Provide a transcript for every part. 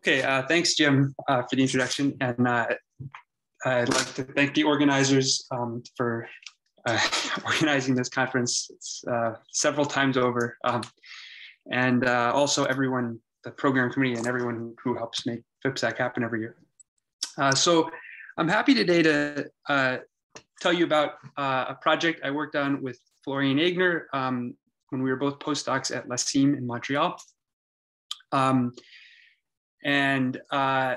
Okay, thanks, Jim, for the introduction. And I'd like to thank the organizers for organizing this conference several times over. And also everyone, the program committee and everyone who helps make FPSAC happen every year. So I'm happy today to tell you about a project I worked on with Florian Egner when we were both postdocs at LACIM in Montreal.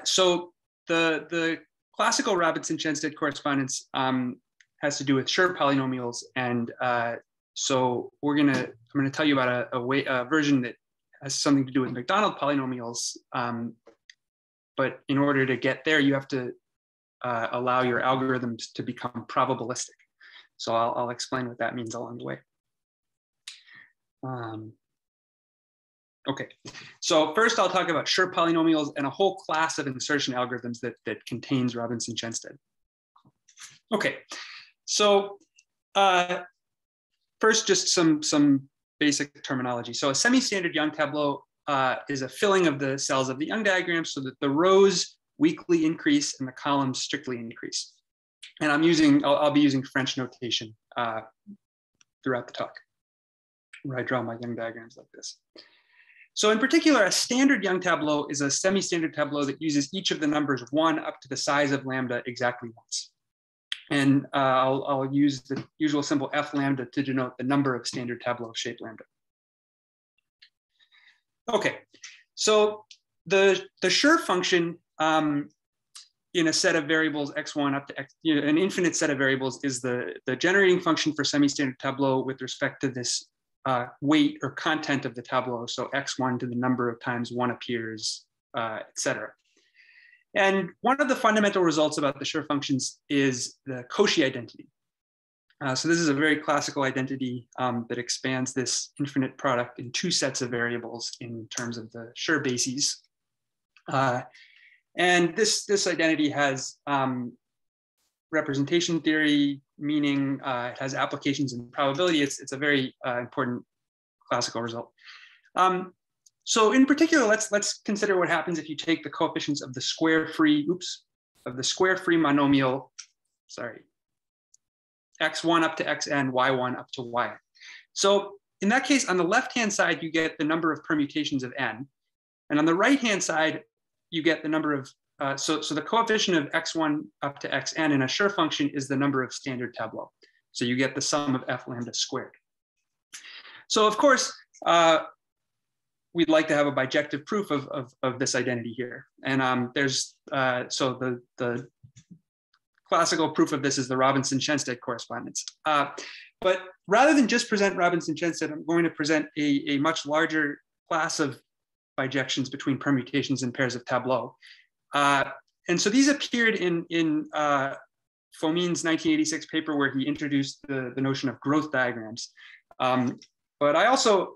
So the classical Robinson-Chenstedt correspondence has to do with Schur polynomials, and so I'm gonna tell you about a version that has something to do with Macdonald polynomials. But in order to get there, you have to allow your algorithms to become probabilistic. So I'll explain what that means along the way. Okay, so first I'll talk about Schur polynomials and a whole class of insertion algorithms that contains Robinson-Chenstedt. Okay, so first just some basic terminology. So a semi-standard Young tableau is a filling of the cells of the Young diagram so that the rows weakly increase and the columns strictly increase. And I'll be using French notation throughout the talk, where I draw my Young diagrams like this. So in particular, a standard Young tableau is a semi-standard tableau that uses each of the numbers 1 up to the size of lambda exactly once. And I'll use the usual symbol f lambda to denote the number of standard tableau of shape lambda. Okay, so the Schur function in a set of variables x1 up to x, an infinite set of variables is the generating function for semi-standard tableau with respect to this weight or content of the tableau. So x1 to the number of times 1 appears, etc. And one of the fundamental results about the Schur functions is the Koshi identity. So this is a very classical identity that expands this infinite product in 2 sets of variables in terms of the Schur bases. And this identity has representation theory, meaning it has applications in probability. It's a very important classical result. So in particular, let's consider what happens if you take the coefficients of the square-free, monomial, x1 up to xn, y1 up to yn. So in that case, on the left-hand side, you get the number of permutations of n. And on the right-hand side, you get the number of, so the coefficient of x1 up to xn in a Schur function is the number of standard tableau. So you get the sum of f lambda squared. So of course, we'd like to have a bijective proof of this identity here. And so the classical proof of this is the Robinson-Chenstedt correspondence. But rather than just present Robinson-Chenstedt, I'm going to present a much larger class of bijections between permutations and pairs of tableau. And so these appeared in Fomin's 1986 paper where he introduced the notion of growth diagrams. But I also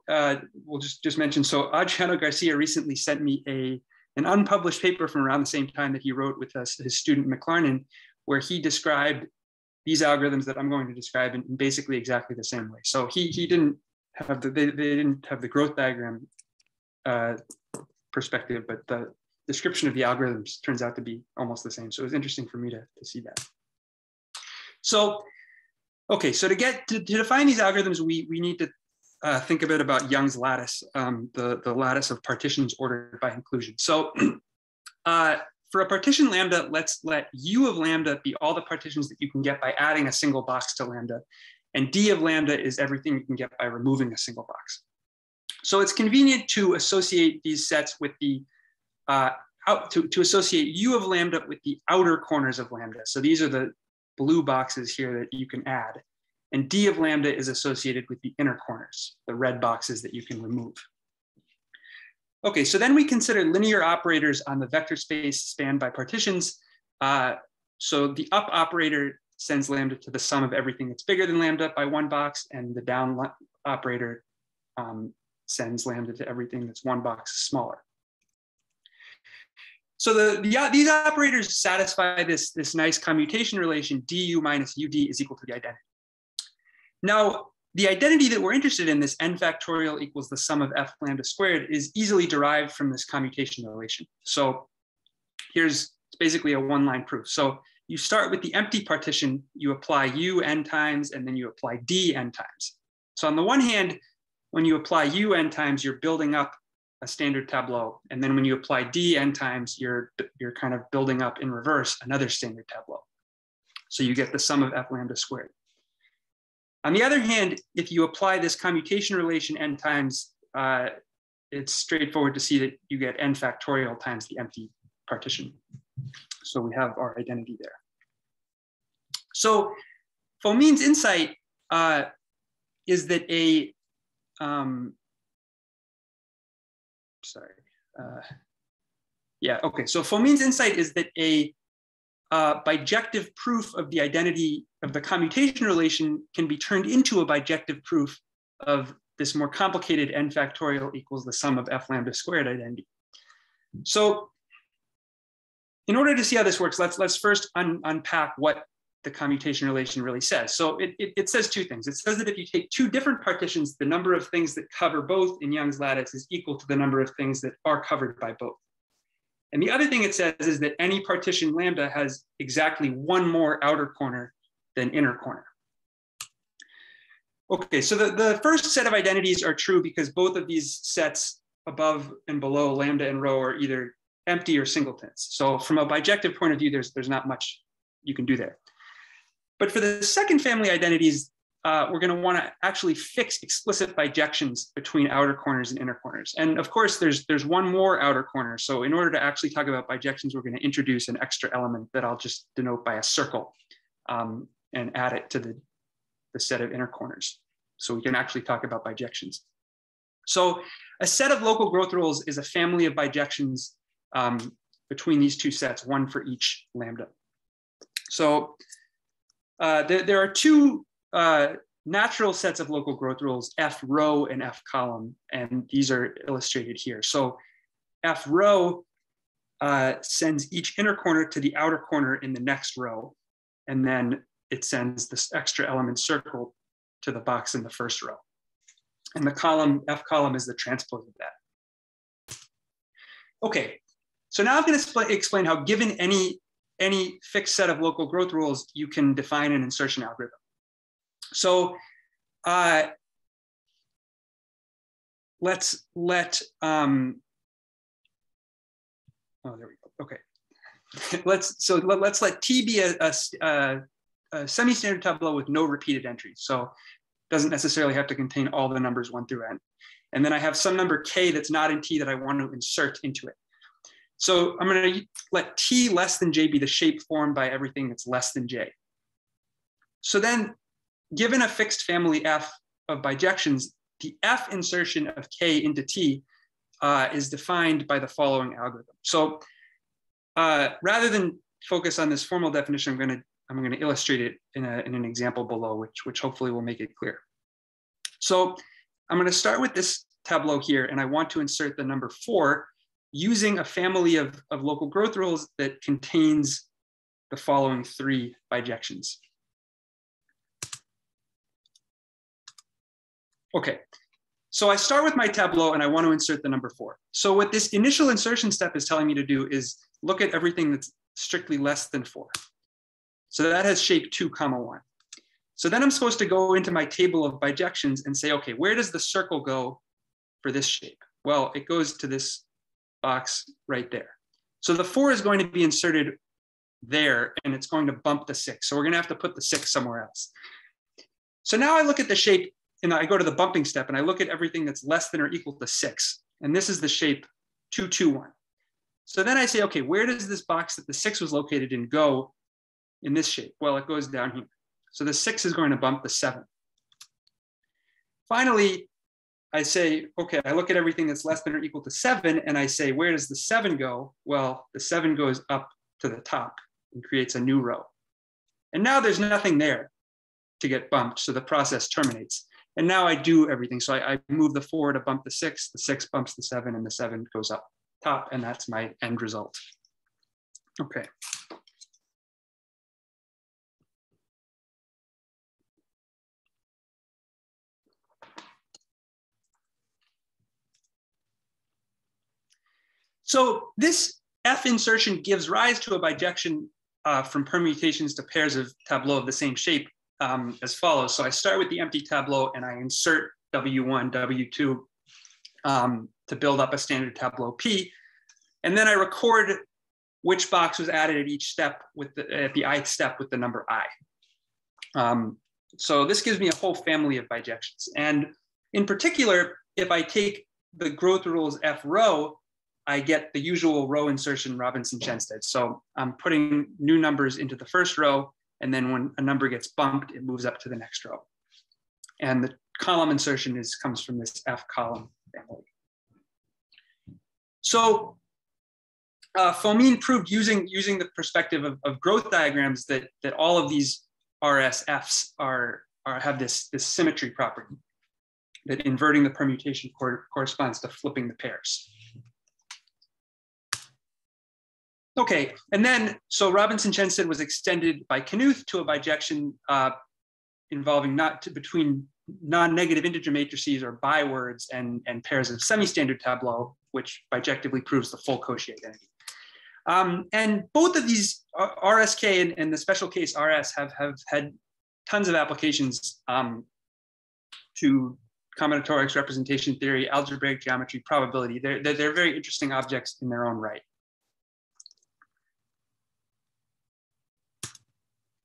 will just mention, so Adriano Garcia recently sent me an unpublished paper from around the same time that he wrote with his student McLarnon, where he described these algorithms that I'm going to describe in basically exactly the same way. So he didn't have they didn't have the growth diagram perspective, but the description of the algorithms turns out to be almost the same. So it was interesting for me to see that. So, okay, so to define these algorithms, we need to think a bit about Young's lattice, the lattice of partitions ordered by inclusion. So for a partition lambda, let's let U of lambda be all the partitions that you can get by adding a single box to lambda. And D of lambda is everything you can get by removing a single box. So it's convenient to associate these sets with the, to associate U of lambda with the outer corners of lambda. So these are the blue boxes here that you can add. And D of lambda is associated with the inner corners, the red boxes that you can remove. Okay, so then we consider linear operators on the vector space spanned by partitions. So the up operator sends lambda to the sum of everything that's bigger than lambda by 1 box, and the down operator sends lambda to everything that's 1 box smaller. So these operators satisfy this nice commutation relation, du minus ud is equal to the identity. Now, the identity that we're interested in, this n factorial equals the sum of f lambda squared, is easily derived from this commutation relation. So it's basically a one-line proof. So you start with the empty partition, you apply u n times, and then you apply d n times. So on the one hand, when you apply u n times, you're building up a standard tableau. And then when you apply d n times, you're kind of building up in reverse another standard tableau. So you get the sum of f lambda squared. On the other hand, if you apply this commutation relation n times, it's straightforward to see that you get n factorial times the empty partition. So we have our identity there. So Fomin's insight is that a, so Fomin's insight is that a bijective proof of the identity of the commutation relation can be turned into a bijective proof of this more complicated n factorial equals the sum of f lambda squared identity. So in order to see how this works, let's first unpack what the commutation relation really says. So it says two things. It says that if you take two different partitions, the number of things that cover both in Young's lattice is equal to the number of things that are covered by both. And the other thing it says is that any partition lambda has exactly one more outer corner than inner corner. Okay, so the first set of identities are true because both of these sets above and below lambda and rho are either empty or singletons. So from a bijective point of view, there's not much you can do there. But for the second family identities, we're going to want to actually fix explicit bijections between outer corners and inner corners. And of course, there's one more outer corner. So in order to actually talk about bijections, we're going to introduce an extra element that I'll just denote by a circle and add it to the set of inner corners. So we can actually talk about bijections. So a set of local growth rules is a family of bijections between these two sets, one for each lambda. So there are two natural sets of local growth rules, F row and F column, and these are illustrated here. So F row sends each inner corner to the outer corner in the next row, and then it sends this extra element circle to the box in the first row. And the column, F column, is the transpose of that. Okay, so now I'm going to explain how, given any fixed set of local growth rules, you can define an insertion algorithm. So let's let, oh, there we go, okay. let's let T be a semi-standard tableau with no repeated entries. So it doesn't necessarily have to contain all the numbers 1 through n. And then I have some number k that's not in T that I want to insert into it. So I'm going to let T less than j be the shape formed by everything that's less than j. So then, given a fixed family F of bijections, the F insertion of k into T is defined by the following algorithm. So rather than focus on this formal definition, I'm going to illustrate it in an example below, which hopefully will make it clear. So I'm going to start with this tableau here, and I want to insert the number 4 using a family of local growth rules that contains the following 3 bijections. Okay, so I start with my tableau and I want to insert the number 4. So what this initial insertion step is telling me to do is look at everything that's strictly less than 4. So that has shape 2, 1. So then I'm supposed to go into my table of bijections and say, okay, where does the circle go for this shape? Well, it goes to this box right there. So the 4 is going to be inserted there, and it's going to bump the 6. So we're going to have to put the 6 somewhere else. So now I look at the shape, and I go to the bumping step, and I look at everything that's less than or equal to 6. And this is the shape 2, 2, 1. So then I say, okay, where does this box that the 6 was located in go in this shape? Well, it goes down here. So the 6 is going to bump the 7. Finally, I say, okay, I look at everything that's less than or equal to 7, and I say, where does the 7 go? Well, the 7 goes up to the top and creates a new row. And now there's nothing there to get bumped, so the process terminates. And now I do everything. So I move the 4 to bump the 6 bumps the 7, and the 7 goes up top, and that's my end result. Okay. So this F insertion gives rise to a bijection from permutations to pairs of tableaux of the same shape as follows. So I start with the empty tableau and I insert W1, W2 to build up a standard tableau P. And then I record which box was added at each step at the ith step with the number I. So this gives me a whole family of bijections. And in particular, if I take the growth rules F row, I get the usual row insertion Robinson-Chenstead. So I'm putting new numbers into the first row, and then when a number gets bumped, it moves up to the next row. And the column insertion comes from this F column family. So Fomin proved using the perspective of growth diagrams that all of these RSFs have this symmetry property, that inverting the permutation corresponds to flipping the pairs. Okay, and then, so Robinson-Chenstead was extended by Knuth to a bijection involving between non-negative integer matrices or bywords and pairs of semi-standard tableau, which bijectively proves the full Koshi identity. And both of these, RSK and the special case RS, have had tons of applications to combinatorics, representation theory, algebraic geometry, probability. They're very interesting objects in their own right.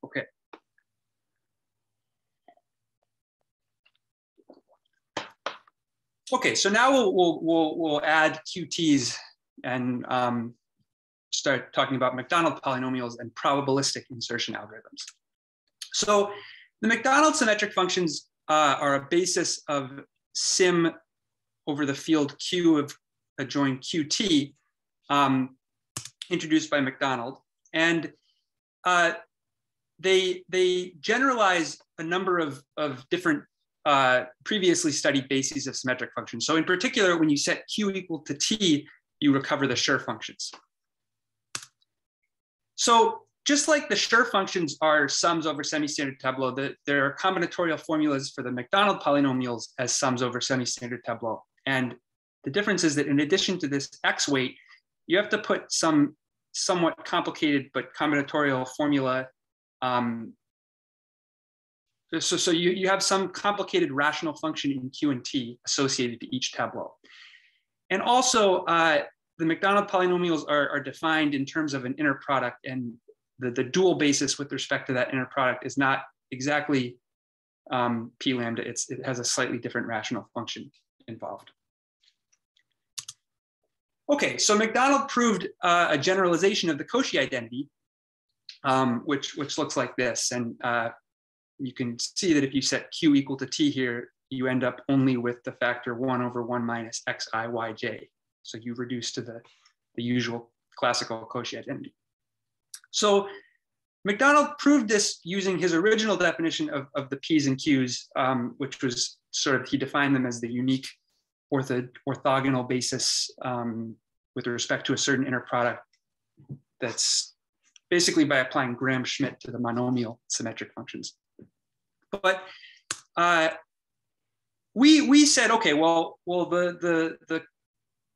Okay. Okay, so now we'll add Qt's and start talking about Macdonald polynomials and probabilistic insertion algorithms. So the Macdonald symmetric functions are a basis of sim over the field Q of adjoint Qt introduced by Macdonald. And they generalize a number of different previously studied bases of symmetric functions. So in particular, when you set Q equal to T, you recover the Schur functions. So just like the Schur functions are sums over semi-standard tableau, there are combinatorial formulas for the Macdonald polynomials as sums over semi-standard tableau. And the difference is that in addition to this X weight, you have to put some somewhat complicated but combinatorial formula. So you have some complicated rational function in Q and T associated to each tableau. And also, the Macdonald polynomials are defined in terms of an inner product, and the dual basis with respect to that inner product is not exactly P lambda. It has a slightly different rational function involved. Okay, so Macdonald proved a generalization of the Koshi identity, which looks like this. And you can see that if you set Q equal to T here, you end up only with the factor 1 over 1 minus xi yj. So you reduce to the usual classical Koshi identity. So Macdonald proved this using his original definition of the P's and Q's, which was sort of, he defined them as the unique orthogonal basis with respect to a certain inner product. That's basically by applying Graham-Schmidt to the monomial symmetric functions. But we said, okay, well the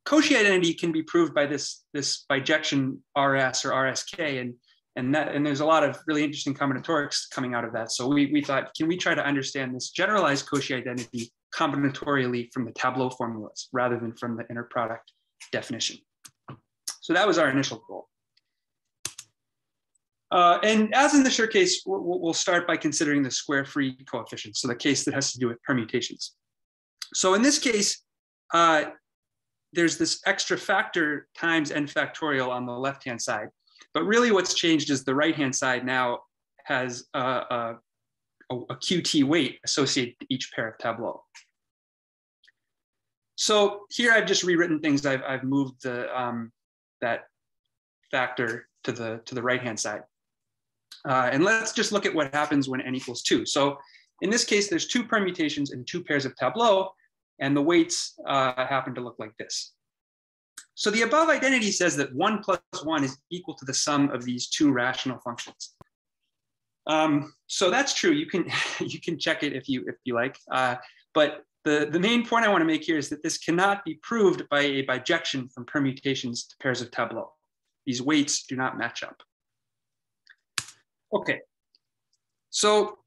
Koshi identity can be proved by this bijection RS or RSK, and there's a lot of really interesting combinatorics coming out of that. So we thought, can we try to understand this generalized Koshi identity combinatorially from the tableau formulas rather than from the inner product definition? So that was our initial goal. And as in the Schur case, we'll start by considering the square-free coefficient, so the case that has to do with permutations. So in this case, there's this extra factor times n factorial on the left-hand side. But really what's changed is the right-hand side now has a Qt weight associated to each pair of tableau. So here I've just rewritten things. I've moved that factor to the right-hand side. And let's just look at what happens when n equals 2. So in this case, there's 2 permutations and 2 pairs of tableau, and the weights happen to look like this. So the above identity says that 1 plus 1 is equal to the sum of these 2 rational functions. So that's true. You can check it if you like. But the main point I want to make here is that this cannot be proved by a bijection from permutations to pairs of tableau. These weights do not match up. Okay, so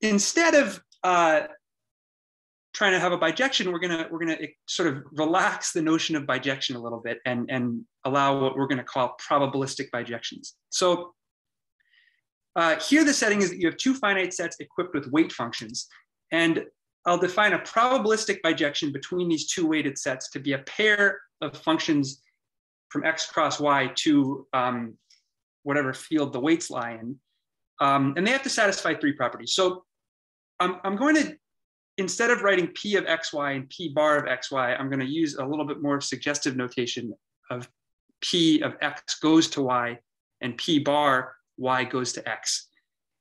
instead of trying to have a bijection, we're gonna sort of relax the notion of bijection a little bit and allow what we're gonna call probabilistic bijections. So here the setting is that you have two finite sets equipped with weight functions, and I'll define a probabilistic bijection between these two weighted sets to be a pair of functions from x cross y to whatever field the weights lie in. And they have to satisfy three properties. So I'm going to, instead of writing p of xy and p bar of xy, I'm going to use a little bit more suggestive notation of p of x goes to y and p bar y goes to x.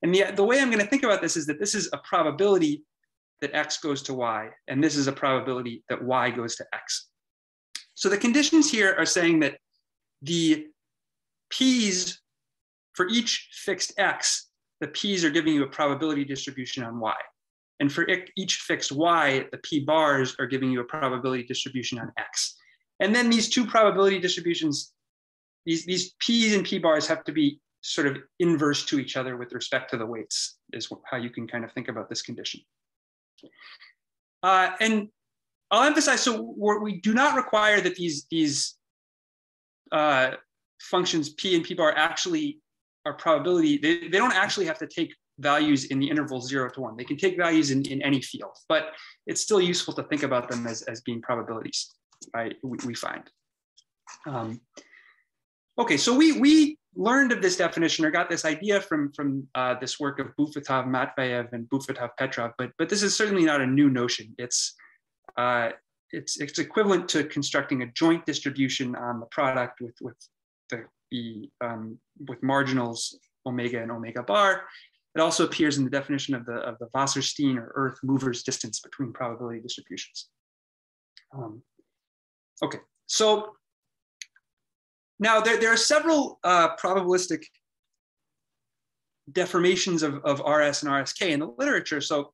And the way I'm going to think about this is that this is a probability that x goes to y, and this is a probability that y goes to x. So the conditions here are saying that the p's for each fixed x, the p's are giving you a probability distribution on y. And for each fixed y, the p bars are giving you a probability distribution on x. And then these two probability distributions, these p's and p bars have to be sort of inverse to each other with respect to the weights, is how you can kind of think about this condition. And I'll emphasize, so we do not require that these functions p and p bar actually are probability. They don't actually have to take values in the interval 0 to 1. They can take values in any field, but it's still useful to think about them as being probabilities, right? We find. Okay, so we learned of this definition or got this idea from this work of Bufatov, Matveyev, and Bufatov, Petrov, but this is certainly not a new notion. It's equivalent to constructing a joint distribution on the product with marginals omega and omega bar. It also appears in the definition of the Wasserstein or Earth mover's distance between probability distributions. Okay, so now there are several probabilistic deformations of RS and RSK in the literature. So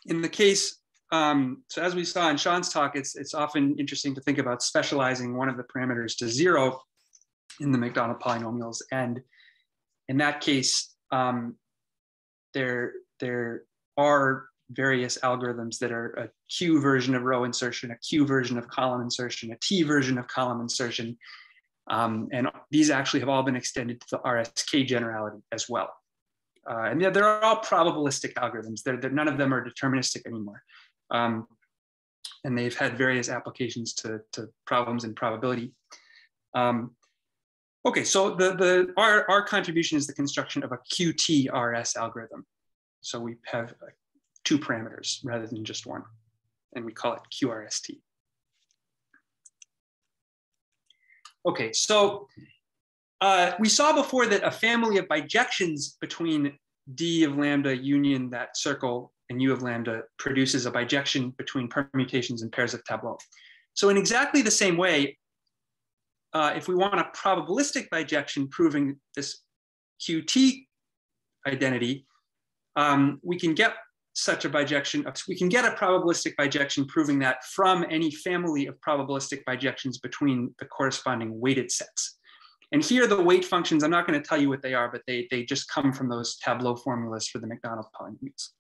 in the case, so as we saw in Sean's talk, it's often interesting to think about specializing one of the parameters to 0 in the McDonald polynomials. And in that case, there are various algorithms that are a Q version of row insertion, a Q version of column insertion, a T version of column insertion. And these actually have all been extended to the RSK generality as well. And they're all probabilistic algorithms. None of them are deterministic anymore. And they've had various applications to problems in probability. Okay, so our contribution is the construction of a Qt-RS algorithm. So we have two parameters rather than just one, and we call it QRST. Okay, so we saw before that a family of bijections between D of lambda union that circle and U of lambda produces a bijection between permutations and pairs of tableau. So in exactly the same way, if we want a probabilistic bijection proving this Qt identity, we can get such a bijection. We can get a probabilistic bijection proving that from any family of probabilistic bijections between the corresponding weighted sets. And here the weight functions, I'm not going to tell you what they are, but they just come from those tableau formulas for the McDonald polynomials.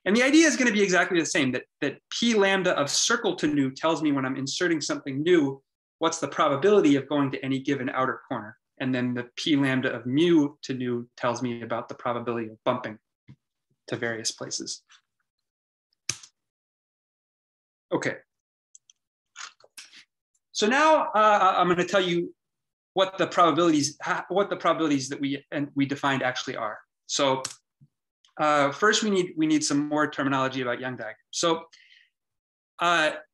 And the idea is going to be exactly the same, that P lambda of circle to nu tells me when I'm inserting something new, what's the probability of going to any given outer corner. And then the P lambda of mu to nu tells me about the probability of bumping to various places. Okay. So now I'm going to tell you what the probabilities that we defined actually are. So first we need some more terminology about Young diagram. So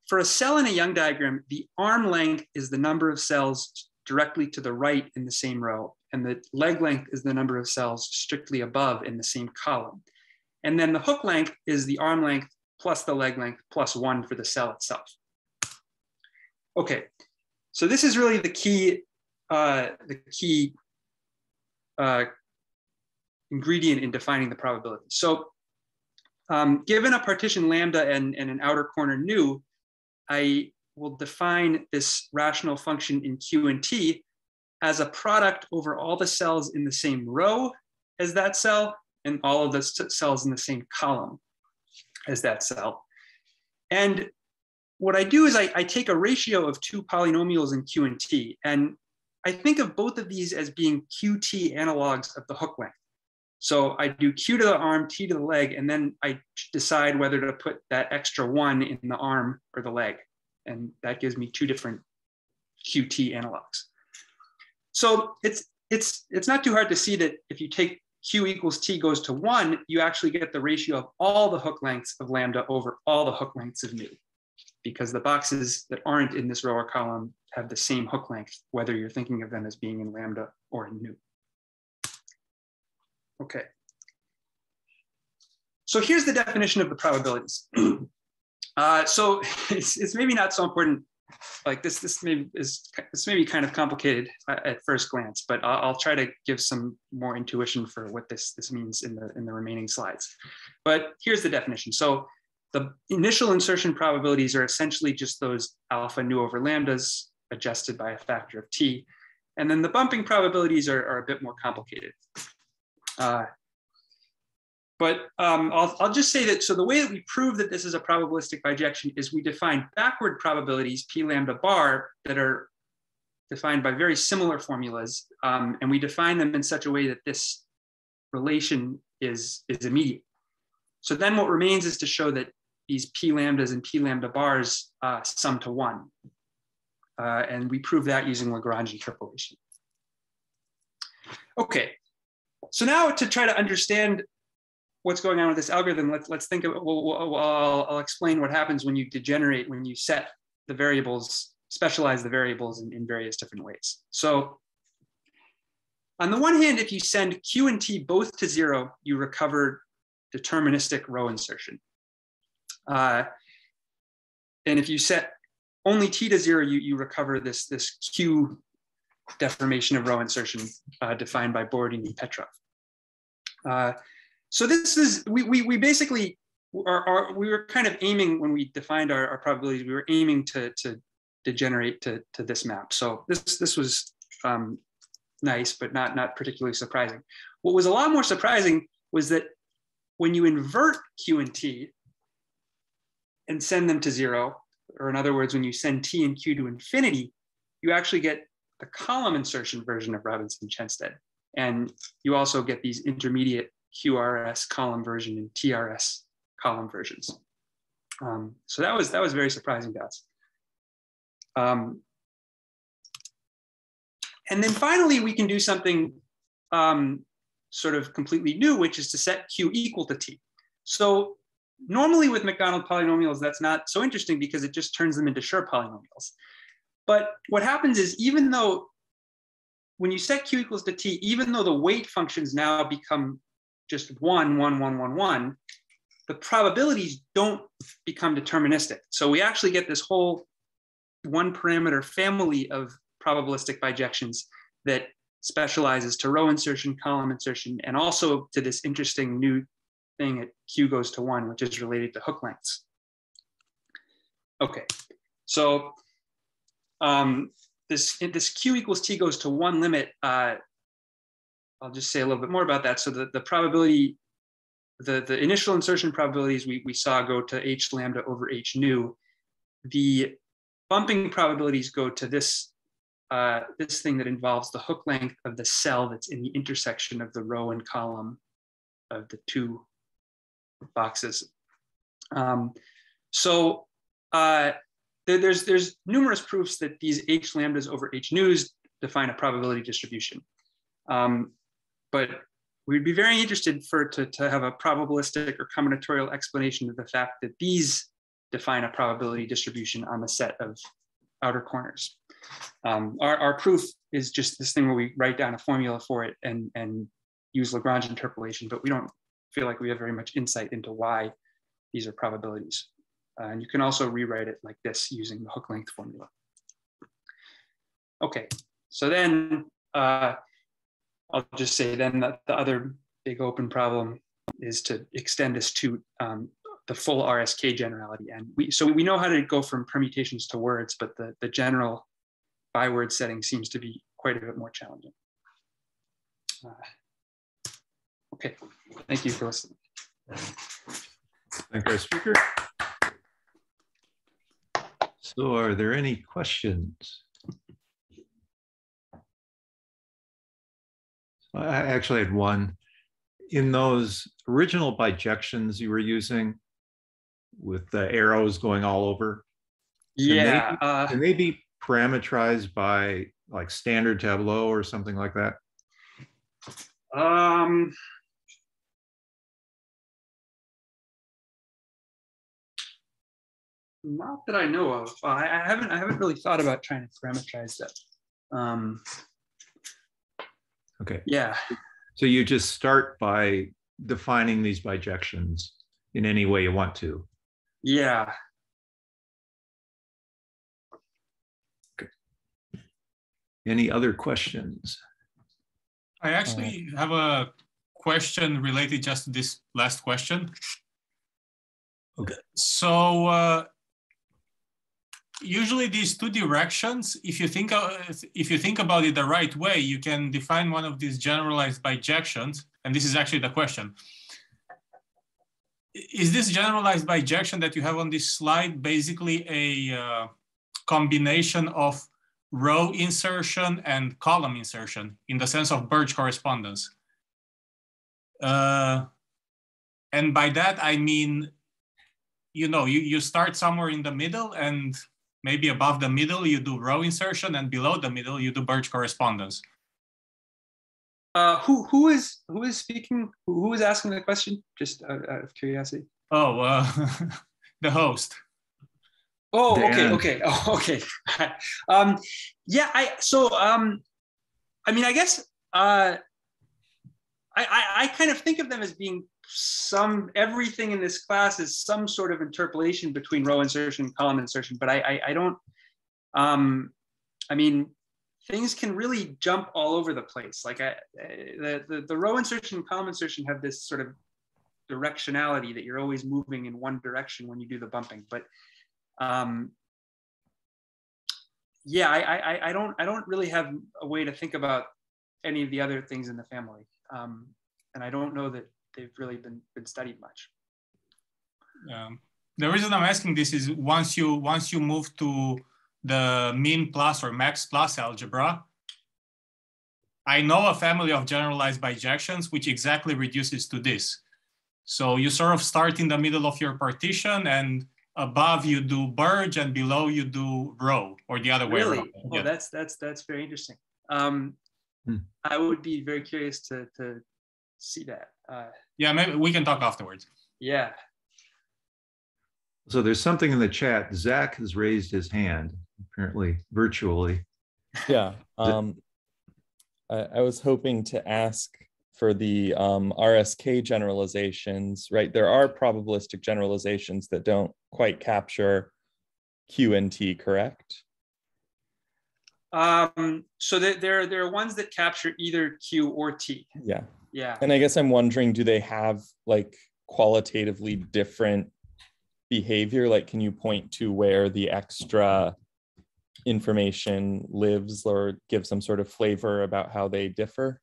for a cell in a Young diagram, the arm length is the number of cells directly to the right in the same row, and the leg length is the number of cells strictly above in the same column. And then the hook length is the arm length plus the leg length plus 1 for the cell itself. Okay, so this is really the key ingredient in defining the probability. So Given a partition lambda and an outer corner nu, I will define this rational function in Q and T as a product over all the cells in the same row as that cell and all of the cells in the same column as that cell. And what I do is I take a ratio of two polynomials in Q and T, and I think of both of these as being Qt analogs of the hook length. So I do Q to the arm, T to the leg, and then I decide whether to put that extra one in the arm or the leg. And that gives me two different Qt analogs. So it's not too hard to see that if you take Q equals T goes to 1, you actually get the ratio of all the hook lengths of lambda over all the hook lengths of nu, because the boxes that aren't in this row or column have the same hook length, whether you're thinking of them as being in lambda or in nu. Okay. So here's the definition of the probabilities. So it's maybe not so important. Like this may be kind of complicated at first glance, but I'll try to give some more intuition for what this means in the remaining slides. But here's the definition. So the initial insertion probabilities are essentially just those alpha nu over lambdas adjusted by a factor of t. And then the bumping probabilities are a bit more complicated. But I'll just say that, so the way that we prove that this is a probabilistic bijection is we define backward probabilities, p lambda bar, that are defined by very similar formulas. And we define them in such a way that this relation is immediate. So then what remains is to show that these p lambdas and p lambda bars sum to 1. And we prove that using Lagrange interpolation. Okay, so now to try to understand what's going on with this algorithm, let's think of, I'll explain what happens when you degenerate, when you set the variables, specialize the variables in various different ways. So on the one hand, if you send Q and T both to 0, you recover deterministic row insertion. And if you set only T to 0, you recover this Q deformation of row insertion defined by Borodin and Petrov. So this is, we basically we were kind of aiming when we defined our probabilities, we were aiming to degenerate to this map. So this was nice, but not particularly surprising. What was a lot more surprising was that when you invert Q and T and send them to 0, or in other words, when you send T and Q to infinity, you actually get the column insertion version of Robinson-Chenstead. And you also get these intermediate QRS column version and TRS column versions. So that was very surprising to us. And then finally, we can do something sort of completely new, which is to set Q equal to T. So normally with McDonald polynomials, that's not so interesting because it just turns them into Schur polynomials. But what happens is, even though when you set Q equals to T, even though the weight functions now become just 1, 1, 1, 1, 1, the probabilities don't become deterministic. So we actually get this whole one parameter family of probabilistic bijections that specializes to row insertion, column insertion, and also to this interesting new thing at Q goes to 1, which is related to hook lengths. Okay, so this Q equals T goes to 1 limit, I'll just say a little bit more about that. So the probability, the initial insertion probabilities we saw go to H lambda over H nu. The bumping probabilities go to this thing that involves the hook length of the cell that's in the intersection of the row and column of the two boxes. There's numerous proofs that these H lambdas over H nus define a probability distribution. But we'd be very interested to have a probabilistic or combinatorial explanation of the fact that these define a probability distribution on the set of outer corners. Our proof is just this thing where we write down a formula for it and use Lagrange interpolation, but we don't feel like we have very much insight into why these are probabilities. And you can also rewrite it like this using the hook length formula. Okay, so then I'll just say then that the other big open problem is to extend this to the full RSK generality. And so we know how to go from permutations to words, but the general byword setting seems to be quite a bit more challenging. Okay, thank you for listening. Thank our speaker. So are there any questions? I actually had one. In those original bijections you were using with the arrows going all over, Yeah. can they be parameterized by like standard Tableau or something like that? Not that I know of. I haven't really thought about trying to parameterize that. Okay. Yeah. So you just start by defining these bijections in any way you want to. Yeah. Okay. Any other questions? I actually have a question related just to this last question. Okay. So usually these two directions, if you think about it the right way, you can define one of these generalized bijections, and this is actually the question. Is this generalized bijection that you have on this slide basically a combination of row insertion and column insertion in the sense of Birch correspondence? And by that, I mean, you start somewhere in the middle, and maybe above the middle, you do row insertion, and below the middle, you do Birch correspondence. Who is speaking? Who is asking the question? Just out of curiosity. Oh, the host. Oh, Dan. okay. Oh, okay. Yeah. I mean, I guess I kind of think of them as being everything in this class is some sort of interpolation between row insertion and column insertion, but I don't. I mean, things can really jump all over the place. Like the row insertion and column insertion have this sort of directionality that you're always moving in one direction when you do the bumping. But yeah, I don't really have a way to think about any of the other things in the family, and I don't know that they've really been studied much. The reason I'm asking this is once you move to the min plus or max plus algebra, I know a family of generalized bijections which exactly reduces to this. So you sort of start in the middle of your partition, and above you do Birch and below you do row, or the other way around. Oh, yeah. That's very interesting. I would be very curious to see that. Yeah, maybe we can talk afterwards. Yeah. So there's something in the chat. Zach has raised his hand, apparently virtually. Yeah. I was hoping to ask for the RSK generalizations, right? There are probabilistic generalizations that don't quite capture Q and T, correct? So there are ones that capture either Q or T. Yeah. Yeah. And I guess I'm wondering, do they have like qualitatively different behavior? Like, can you point to where the extra information lives or give some sort of flavor about how they differ?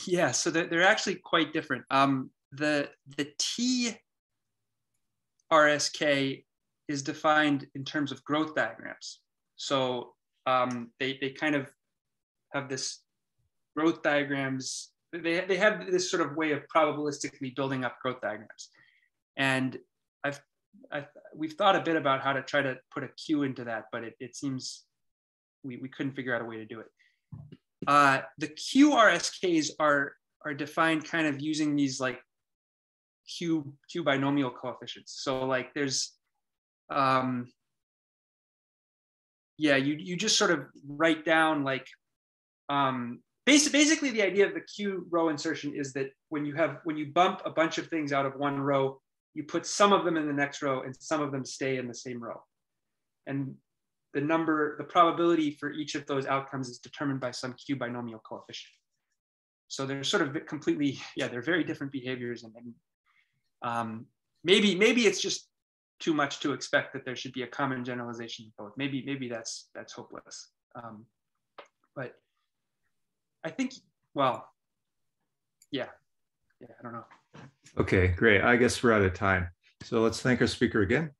Yeah, so they're actually quite different. The T RSK is defined in terms of growth diagrams. So they kind of have this growth diagrams. They have this sort of way of probabilistically building up growth diagrams. And we've thought a bit about how to try to put a Q into that, but it seems we couldn't figure out a way to do it. The QRSKs are defined kind of using these like Q binomial coefficients. So like there's, yeah, you just sort of write down like, basically the idea of the Q row insertion is that when you bump a bunch of things out of one row, you put some of them in the next row and some of them stay in the same row. And the probability for each of those outcomes is determined by some Q binomial coefficient. So they're sort of completely, yeah, they're very different behaviors. And maybe it's just too much to expect that there should be a common generalization of both. Maybe that's hopeless. But I think, well, yeah, I don't know. Okay, great. I guess we're out of time. So let's thank our speaker again.